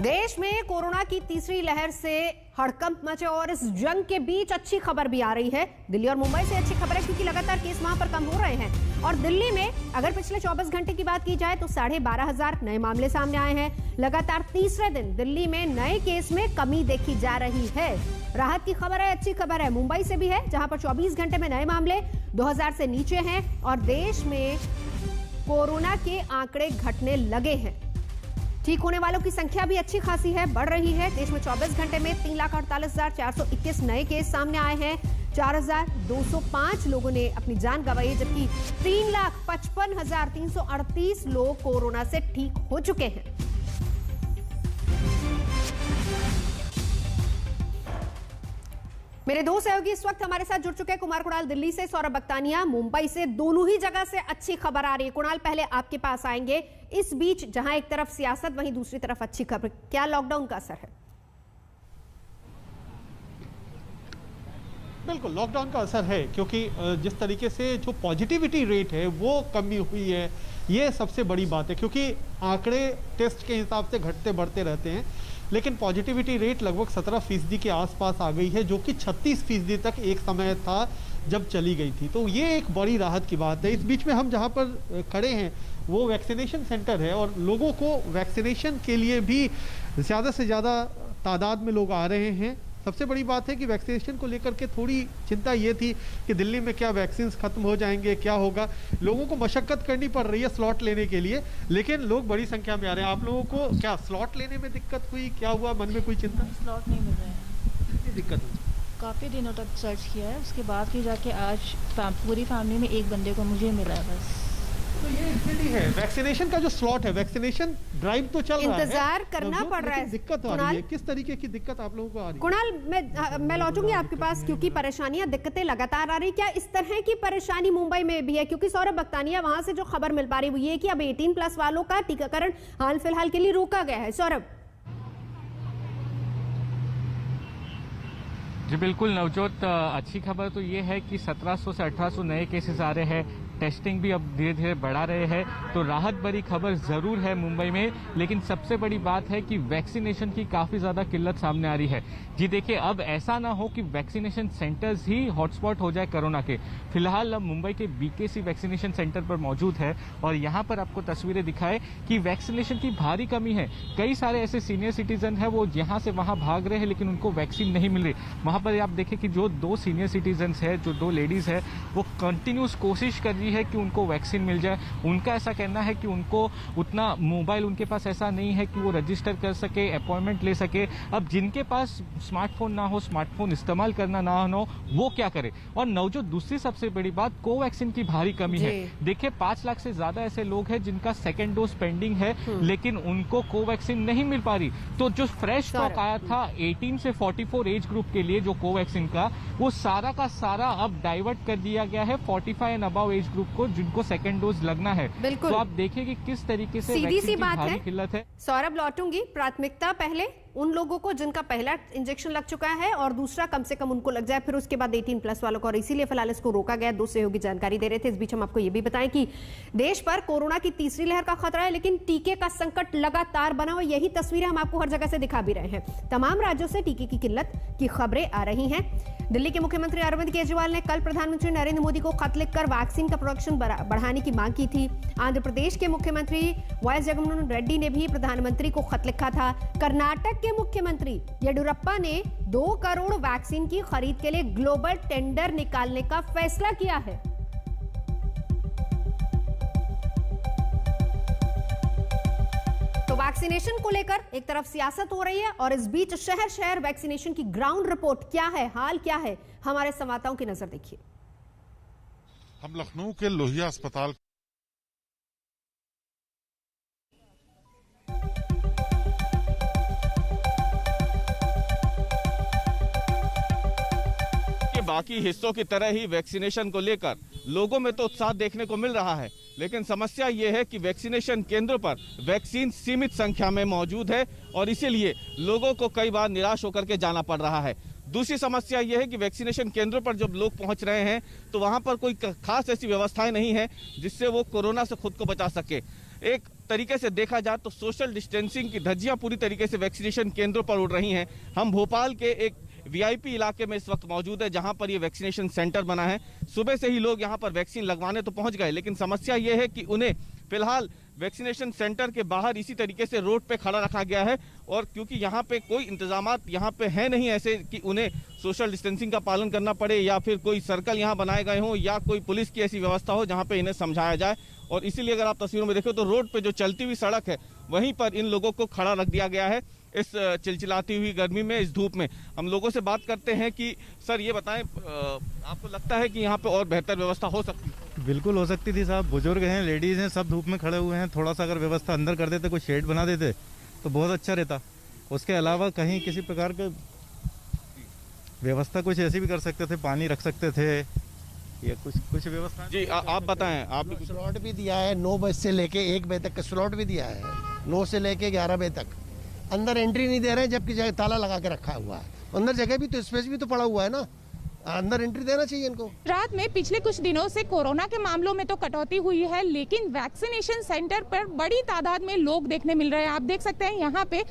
देश में कोरोना की तीसरी लहर से हड़कंप मचे और इस जंग के बीच अच्छी खबर भी आ रही है। दिल्ली और मुंबई से अच्छी खबर है क्योंकि लगातार केस वहां पर कम हो रहे हैं। और दिल्ली में अगर पिछले 24 घंटे की बात की जाए तो 12,500 नए मामले सामने आए हैं। लगातार तीसरे दिन दिल्ली में नए केस में कमी देखी जा रही है। राहत की खबर है, अच्छी खबर है मुंबई से भी है, जहां पर 24 घंटे में नए मामले 2000 से नीचे हैं और देश में कोरोना के आंकड़े घटने लगे हैं। ठीक होने वालों की संख्या भी अच्छी खासी है, बढ़ रही है। देश में 24 घंटे में 3,48,421 नए केस सामने आए हैं। 4,205 लोगों ने अपनी जान गंवाई, जबकि 3,55,338 लोग कोरोना से ठीक हो चुके हैं। मेरे दो सहयोगी इस वक्त हमारे साथ जुड़ चुके हैं। कुमार कुणाल दिल्ली से, सौरभ बख्तानिया मुंबई से। दोनों ही जगह से अच्छी खबर आ रही है। कुणाल, पहले आपके पास आएंगे। इस बीच जहां एक तरफ सियासत वहीं दूसरी तरफ अच्छी खबर, क्या लॉकडाउन का असर है? बिल्कुल लॉकडाउन का असर है, क्योंकि जिस तरीके से जो पॉजिटिविटी रेट है वो कमी हुई है, ये सबसे बड़ी बात है। क्योंकि आंकड़े टेस्ट के हिसाब से घटते बढ़ते रहते हैं, लेकिन पॉजिटिविटी रेट लगभग 17% के आसपास आ गई है, जो कि 36% तक एक समय था जब चली गई थी। तो ये एक बड़ी राहत की बात है। इस बीच में हम जहाँ पर खड़े हैं वो वैक्सीनेशन सेंटर है और लोगों को वैक्सीनेशन के लिए भी ज़्यादा से ज़्यादा तादाद में लोग आ रहे हैं। सबसे बड़ी बात है कि वैक्सीनेशन को लेकर के थोड़ी चिंता ये थी कि दिल्ली में क्या वैक्सीन खत्म हो जाएंगे, क्या होगा। लोगों को मशक्कत करनी पड़ रही है स्लॉट लेने के लिए, लेकिन लोग बड़ी संख्या में आ रहे हैं। आप लोगों को क्या स्लॉट लेने में दिक्कत हुई, क्या हुआ, मन में कोई चिंता? स्लॉट नहीं मिल रहे हैं। कितनी दिक्कत हुई? काफ़ी दिनों तक सर्च किया है, उसके बाद फिर जाके आज पूरी फैमिली में एक बंदे को मुझे मिला है बस। तो ये स्थिति है। वैक्सीनेशन का जो स्लॉट है, वैक्सीनेशन ड्राइव तो चल रहा है, इंतजार करना पड़ रहा है। दिक्कत आ रही है, किस तरीके की दिक्कत आप लोगों को आ रही है? कुणाल, मैं लौटूंगी आपके पास क्योंकि परेशानियां, दिक्कतें लगातार आ रही। क्या इस तरह की परेशानी मुंबई में भी है? क्योंकि सौरभ बख्तानिया, वहां से जो खबर मिल पा रही है वो ये कि अब 18+ वालों का टीकाकरण हाल फिलहाल के लिए रोका गया है। सौरभ जी बिल्कुल नवजोत, अच्छी खबर तो ये है कि 1700 से 1800 नए केसेस आ रहे हैं। टेस्टिंग भी अब धीरे धीरे बढ़ा रहे हैं, तो राहत भरी खबर जरूर है मुंबई में। लेकिन सबसे बड़ी बात है कि वैक्सीनेशन की काफी ज्यादा किल्लत सामने आ रही है। जी देखिए, अब ऐसा ना हो कि वैक्सीनेशन सेंटर्स ही हॉटस्पॉट हो जाए कोरोना के। फिलहाल अब मुंबई के बीकेसी वैक्सीनेशन सेंटर पर मौजूद है और यहाँ पर आपको तस्वीरें दिखाए कि वैक्सीनेशन की भारी कमी है। कई सारे ऐसे सीनियर सिटीजन है वो यहाँ से वहाँ भाग रहे हैं, लेकिन उनको वैक्सीन नहीं मिल रही। वहां पर आप देखें कि जो 2 सीनियर सिटीजन है, जो 2 लेडीज है, वो कंटिन्यूस कोशिश कर रही है कि उनको वैक्सीन मिल जाए। उनका ऐसा कहना है कि उनको उतना मोबाइल उनके पास ऐसा नहीं है कि वो रजिस्टर कर सके, अपॉइंटमेंट ले सके। अब जिनके पास स्मार्टफोन ना हो, स्मार्टफोन इस्तेमाल करना ना हो, वो क्या करे? और नवजोत, दूसरी सबसे बड़ी बात, कोवैक्सीन की भारी कमी है। देखिए, 5 लाख से ज्यादा ऐसे लोग हैं जिनका सेकेंड डोज पेंडिंग है, लेकिन उनको कोवैक्सीन नहीं मिल पा रही। तो जो फ्रेश स्टॉक आया था 18 से 44 एज ग्रुप के लिए जो कोवैक्सीन का, वो सारा का सारा अब डाइवर्ट कर दिया गया है 45 एंड अबव एज ग्रुप को, जिनको सेकंड डोज लगना है। बिल्कुल। तो आप देखिए कि किस तरीके से सीधी सी बात है, किल्लत है। सौरभ लौटूंगी। प्राथमिकता पहले उन लोगों को जिनका पहला इंजेक्शन लग चुका है और दूसरा कम से कम उनको लग जाए, फिर उसके बाद 18+ वालों को, और इसीलिए फिलहाल इसको रोका गया। 2 सहयोगी जानकारी दे रहे थे। इस बीच हम आपको यह भी बताएं कि देश पर कोरोना की तीसरी लहर का खतरा है, लेकिन टीके का संकट लगातार बना हुआ। यही तस्वीरें हम आपको हर जगह से दिखा भी रहे हैं। तमाम राज्यों से टीके की किल्लत की खबरें आ रही हैं। दिल्ली के मुख्यमंत्री अरविंद केजरीवाल ने कल प्रधानमंत्री नरेंद्र मोदी को खत लिखकर वैक्सीन का प्रोडक्शन बढ़ाने की मांग की थी। आंध्र प्रदेश के मुख्यमंत्री वाई जगनमोहन रेड्डी ने भी प्रधानमंत्री को खत लिखा था। कर्नाटक के मुख्यमंत्री येडियुरप्पा ने 2 करोड़ वैक्सीन की खरीद के लिए ग्लोबल टेंडर निकालने का फैसला किया है। तो वैक्सीनेशन को लेकर एक तरफ सियासत हो रही है और इस बीच शहर शहर वैक्सीनेशन की ग्राउंड रिपोर्ट क्या है, हाल क्या है, हमारे संवाददाताओं की नजर देखिए। हम लखनऊ के लोहिया अस्पताल के बाकी हिस्सों की तरह ही वैक्सीनेशन को लेकर लोगों में तो उत्साह देखने को मिल रहा है, लेकिन समस्या ये है कि वैक्सीनेशन केंद्रों पर वैक्सीन सीमित संख्या में मौजूद है और इसीलिए लोगों को कई बार निराश होकर के जाना पड़ रहा है। दूसरी समस्या यह है कि वैक्सीनेशन केंद्रों पर जब लोग पहुंच रहे हैं तो वहां पर कोई खास ऐसी व्यवस्थाएं नहीं है जिससे वो कोरोना से खुद को बचा सके। एक तरीके से देखा जाए तो सोशल डिस्टेंसिंग की धज्जियां पूरी तरीके से वैक्सीनेशन केंद्रों पर उड़ रही हैं। हम भोपाल के एक वीआईपी इलाके में इस वक्त मौजूद है जहां पर ये वैक्सीनेशन सेंटर बना है। सुबह से ही लोग यहां पर वैक्सीन लगवाने तो पहुंच गए, लेकिन समस्या ये है कि उन्हें फिलहाल वैक्सीनेशन सेंटर के बाहर इसी तरीके से रोड पे खड़ा रखा गया है, और क्योंकि यहाँ पे कोई इंतजामात यहाँ पे है नहीं ऐसे कि उन्हें सोशल डिस्टेंसिंग का पालन करना पड़े, या फिर कोई सर्कल यहाँ बनाए गए हों, या कोई पुलिस की ऐसी व्यवस्था हो जहाँ पे इन्हें समझाया जाए। और इसीलिए अगर आप तस्वीरों में देखें तो रोड पे जो चलती हुई सड़क है वहीं पर इन लोगों को खड़ा रख दिया गया है इस चिलचिलाती हुई गर्मी में, इस धूप में। हम लोगों से बात करते हैं कि सर ये बताएं, आपको लगता है कि यहाँ पे और बेहतर व्यवस्था हो सकती है? बिल्कुल हो सकती थी साहब, बुजुर्ग हैं, लेडीज हैं, सब धूप में खड़े हुए हैं। थोड़ा सा अगर व्यवस्था अंदर कर देते, कोई शेड बना देते तो बहुत अच्छा रहता। उसके अलावा कहीं किसी प्रकार के व्यवस्था कुछ ऐसी भी कर सकते थे, पानी रख सकते थे, ये कुछ व्यवस्था। जी आप बताएं। आप स्लॉट भी दिया है 9 बजे से लेके 1 बजे तक का स्लॉट भी दिया है, 9 से लेके 11 बजे तक। अंदर एंट्री नहीं दे रहे हैं, जबकि जगह ताला लगा के रखा हुआ है। अंदर जगह भी तो, स्पेस भी तो पड़ा हुआ है ना, अंदर एंट्री देना चाहिए इनको। रात में पिछले कुछ दिनों से कोरोना के मामलों में तो कटौती हुई है, लेकिन वैक्सीनेशन सेंटर पर बड़ी तादाद में लोग देखने मिल रहे हैं। आप देख सकते हैं यहाँ पे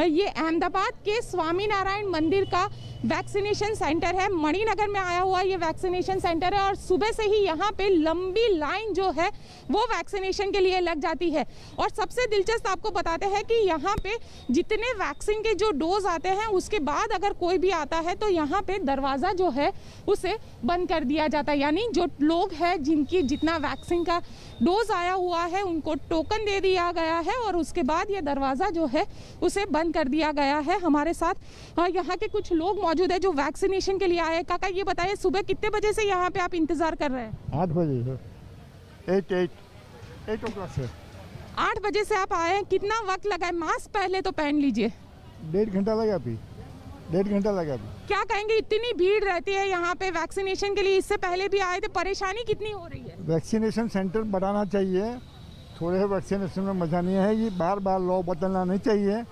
ये अहमदाबाद के स्वामीनारायण मंदिर का वैक्सीनेशन सेंटर है। मणिनगर में आया हुआ ये वैक्सीनेशन सेंटर है, और सुबह से ही यहाँ पे लंबी लाइन जो है वो वैक्सीनेशन के लिए लग जाती है। और सबसे दिलचस्प आपको बताते हैं कि यहाँ पे जितने वैक्सीन के जो डोज आते हैं उसके बाद अगर कोई भी आता है तो यहाँ पे दरवाज़ा जो है उसे बंद कर दिया जाता है। यानी जो लोग हैं जिनकी जितना वैक्सीन का डोज आया हुआ है उनको टोकन दे दिया गया है, और उसके बाद ये दरवाज़ा जो है उसे बंद कर दिया गया है। हमारे साथ यहाँ के कुछ लोग मौजूद है जो वैक्सीनेशन के लिए आए हैं। काका ये बताइए, सुबह कितने बजे से यहाँ पे आप इंतजार कर रहे हैं? 8 बजे से 8 o'clock से 8 बजे से आप आए हैं। कितना वक्त लगा है? मास्क पहले तो पहन लीजिए। 1.5 घंटा लगा अभी, 1.5 घंटा लगा अभी। क्या कहेंगे, इतनी भीड़ रहती है यहाँ पे वैक्सीनेशन के लिए? इससे पहले भी आए थे, परेशानी कितनी हो रही है? वैक्सीनेशन सेंटर बढ़ाना चाहिए, थोड़े वैक्सीनेशन में मजा नहीं है। ये बार बार लॉ बदलना नहीं चाहिए,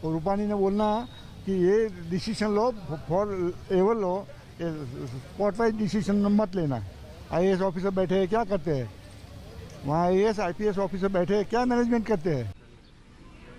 और रूपानी ने बोलना कि ये decision low for ever low, spot wise decision मत लेना। IAS ऑफिसर बैठे हैं, क्या करते हैं वहाँ? IAS IPS ऑफिसर बैठे हैं, क्या मैनेजमेंट करते हैं?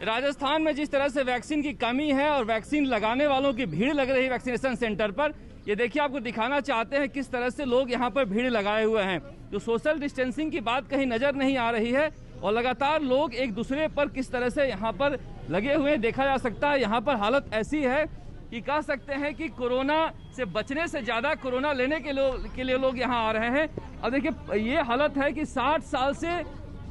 राजस्थान में जिस तरह से वैक्सीन की कमी है और वैक्सीन लगाने वालों की भीड़ लग रही है वैक्सीनेशन सेंटर पर, ये देखिए आपको दिखाना चाहते हैं किस तरह से लोग यहाँ पर भीड़ लगाए हुए हैं। जो सोशल डिस्टेंसिंग की बात कहीं नजर नहीं आ रही है, और लगातार लोग एक दूसरे पर किस तरह से यहाँ पर लगे हुए देखा जा सकता है। यहाँ पर हालत ऐसी है कि कह सकते हैं कि कोरोना से बचने से ज़्यादा कोरोना लेने के लिए लोग यहाँ आ रहे हैं। अब देखिए ये हालत है कि 60 साल से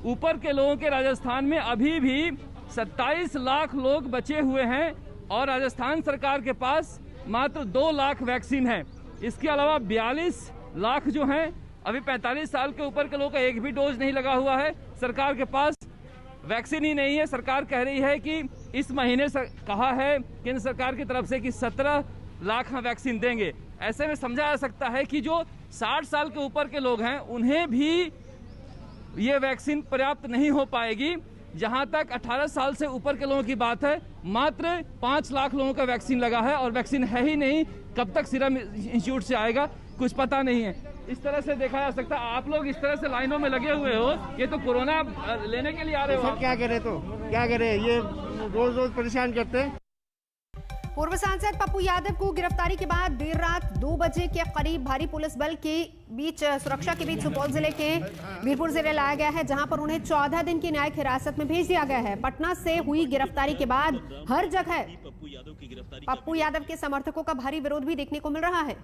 ऊपर के लोगों के राजस्थान में अभी भी 27 लाख लोग बचे हुए हैं, और राजस्थान सरकार के पास मात्र 2 लाख वैक्सीन है। इसके अलावा 42 लाख जो हैं अभी 45 साल के ऊपर के लोगों का एक भी डोज नहीं लगा हुआ है। सरकार के पास वैक्सीन ही नहीं है। सरकार कह रही है कि इस महीने कहा है केंद्र सरकार की तरफ से कि 17 लाख वैक्सीन देंगे। ऐसे में समझा जा सकता है कि जो 60 साल के ऊपर के लोग हैं उन्हें भी ये वैक्सीन पर्याप्त नहीं हो पाएगी। जहां तक 18 साल से ऊपर के लोगों की बात है, मात्र 5 लाख लोगों का वैक्सीन लगा है, और वैक्सीन है ही नहीं। कब तक सीरम इंस्टीट्यूट से आएगा कुछ पता नहीं है। इस तरह से देखा जा सकता है, आप लोग इस तरह से लाइनों में लगे हुए हो, ये तो कोरोना लेने के लिए आ रहे हो। सर क्या करे, तो क्या करे, ये रोज रोज परेशान करते हैं। पूर्व सांसद पप्पू यादव को गिरफ्तारी के बाद देर रात 2 बजे के करीब भारी पुलिस बल के बीच सुरक्षा के बीच सुपौल जिले के वीरपुर जिले लाया गया है, जहां पर उन्हें 14 दिन की न्यायिक हिरासत में भेज दिया गया है। पटना से हुई गिरफ्तारी के बाद हर जगह पप्पू यादव के समर्थकों का भारी विरोध भी देखने को मिल रहा है।